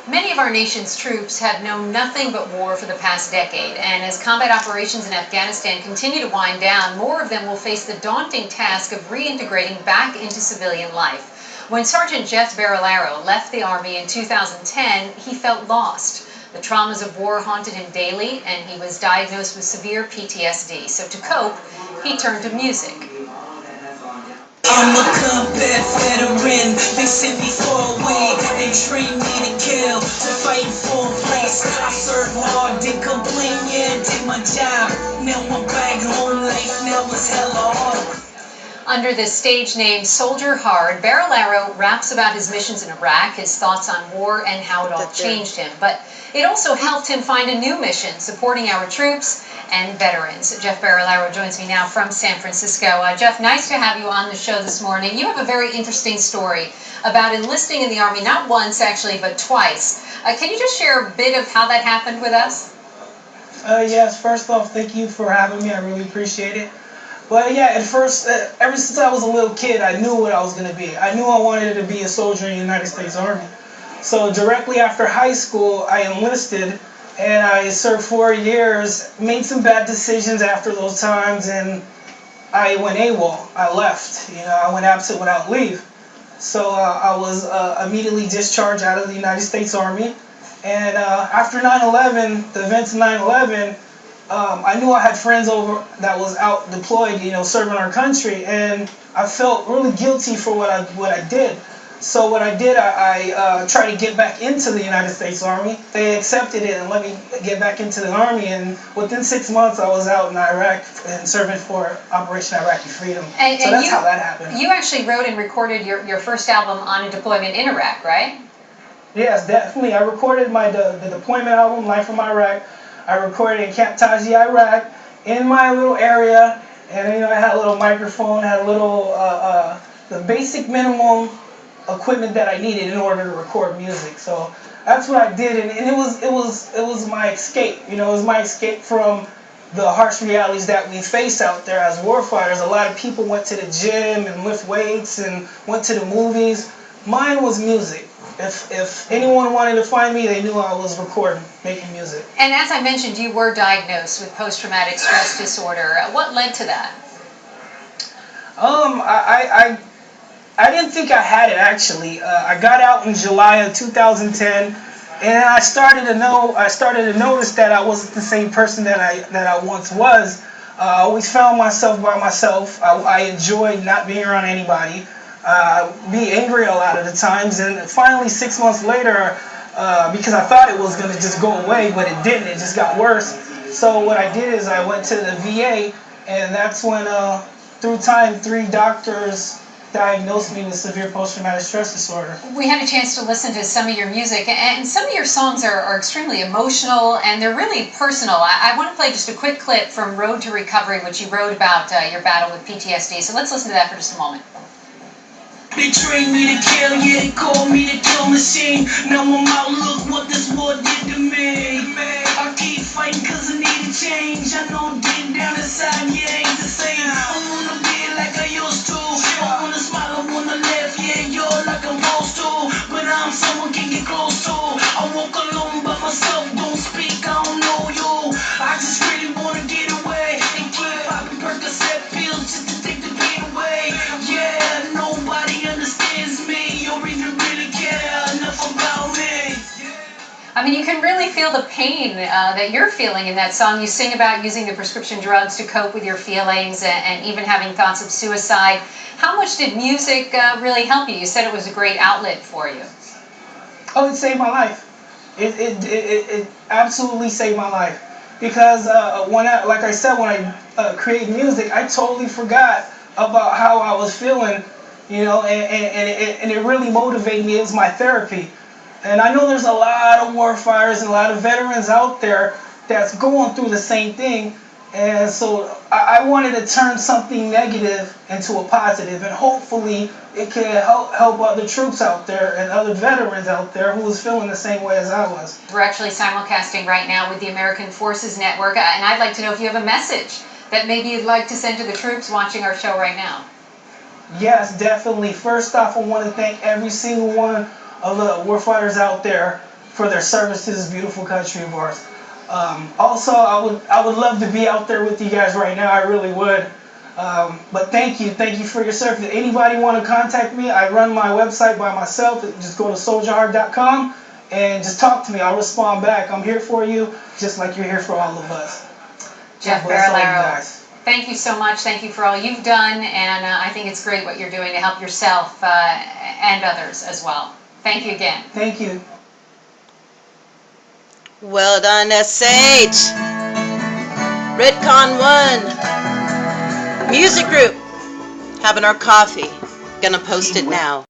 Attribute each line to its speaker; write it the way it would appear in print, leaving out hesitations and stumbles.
Speaker 1: Many of our nation's troops have known nothing but war for the past decade, and as combat operations in Afghanistan continue to wind down, more of them will face the daunting task of reintegrating back into civilian life. When Sergeant Jeff Barilaro left the Army in 2010, he felt lost. The traumas of war haunted him daily, and he was diagnosed with severe PTSD. So to cope, he turned to music.
Speaker 2: I'm a combat veteran, they sent me far away, they trained me to kill, to fight for a place. I served hard, didn't complain, yeah, did my job. Now I'm back home, life now is hella hard.
Speaker 1: Under the stage name Soldier Hard, Barilaro raps about his missions in Iraq, his thoughts on war, and how it all changed him. But it also helped him find a new mission, supporting our troops and veterans. Jeff Barilaro joins me now from San Francisco. Jeff, nice to have you on the show this morning. You have a very interesting story about enlisting in the Army, not once actually, but twice. Can you just share a bit of how that happened with us?
Speaker 3: Yes, first off, thank you for having me. I really appreciate it. But yeah, at first, ever since I was a little kid, I knew what I was going to be. I knew I wanted to be a soldier in the United States Army. So directly after high school, I enlisted, and I served 4 years, made some bad decisions after those times, and I went AWOL. I left. I went absent without leave. So I was immediately discharged out of the United States Army. And after 9/11, the events of 9/11, I knew I had friends over that was out deployed, serving our country, and I felt really guilty for what I did. So what I did, I tried to get back into the United States Army. They accepted it and let me get back into the Army, and within 6 months I was out in Iraq and serving for Operation Iraqi Freedom. So that's how that happened.
Speaker 1: You actually wrote and recorded your first album on a deployment in Iraq, right?
Speaker 3: Yes, definitely. I recorded the deployment album, Life from Iraq. I recorded in Camp Taji, Iraq, in my little area, and I had a little microphone, had a little the basic minimum equipment that I needed in order to record music. So that's what I did, and it was my escape. It was my escape from the harsh realities that we face out there as warfighters. A lot of people went to the gym and lift weights and went to the movies. Mine was music. If anyone wanted to find me, they knew I was recording, making music.
Speaker 1: And as I mentioned, you were diagnosed with post-traumatic stress disorder. What led to that?
Speaker 3: I didn't think I had it actually. I got out in July of 2010, and I started to notice that I wasn't the same person that I once was. I always found myself by myself. I enjoyed not being around anybody. Be angry a lot of the times, and finally 6 months later, because I thought it was going to just go away, but it didn't. It just got worse. So what I did is I went to the VA, and that's when through time 3 doctors diagnosed me with severe post-traumatic stress disorder.
Speaker 1: We had a chance to listen to some of your music, and some of your songs are extremely emotional, and they're really personal. I want to play just a quick clip from Road to Recovery, which you wrote about your battle with PTSD. So let's listen to that for just a moment.
Speaker 2: They trained me to kill, yeah, they call me the kill machine. Now I'm out, look what this war did to me. I keep fighting cause I need a change. I know deep down inside, yeah, ain't the same. I wanna be like I used to. I wanna smile, I wanna laugh, yeah, you're like I'm supposed to. But I'm someone can get close to. I walk alone by myself, don't speak, I don't know you. I just really wanna get away and keep popping Percocet pills just to take the pain away. Yeah, nobody understands me or even really care enough about me.
Speaker 1: I mean, you can really feel the pain that you're feeling in that song. You sing about using the prescription drugs to cope with your feelings and even having thoughts of suicide. How much did music really help you? You said it was a great outlet for you.
Speaker 3: Oh, it saved my life. It absolutely saved my life. Because when I create music, I totally forgot about how I was feeling, and it really motivated me. It was my therapy. And I know there's a lot of warfighters and a lot of veterans out there that's going through the same thing. And so I wanted to turn something negative into a positive, and hopefully it can help other troops out there and other veterans out there who was feeling the same way as I was.
Speaker 1: We're actually simulcasting right now with the American Forces Network, and I'd like to know if you have a message that maybe you'd like to send to the troops watching our show right now.
Speaker 3: Yes, definitely. First off, I want to thank every single one of the warfighters out there for their service to this beautiful country of ours. Also, I would love to be out there with you guys right now. I really would. But thank you for your service. If anybody want to contact me, I run my website by myself. Just go to soldierheart.com and just talk to me. I'll respond back. I'm here for you, just like you're here for all of us.
Speaker 1: Jeff Barolaro, thank you so much. Thank you for all you've done, and I think it's great what you're doing to help yourself and others as well. Thank you again.
Speaker 3: Thank you.
Speaker 4: Well done, SH. Redcon 1. Music group. Having our coffee. Gonna post it now.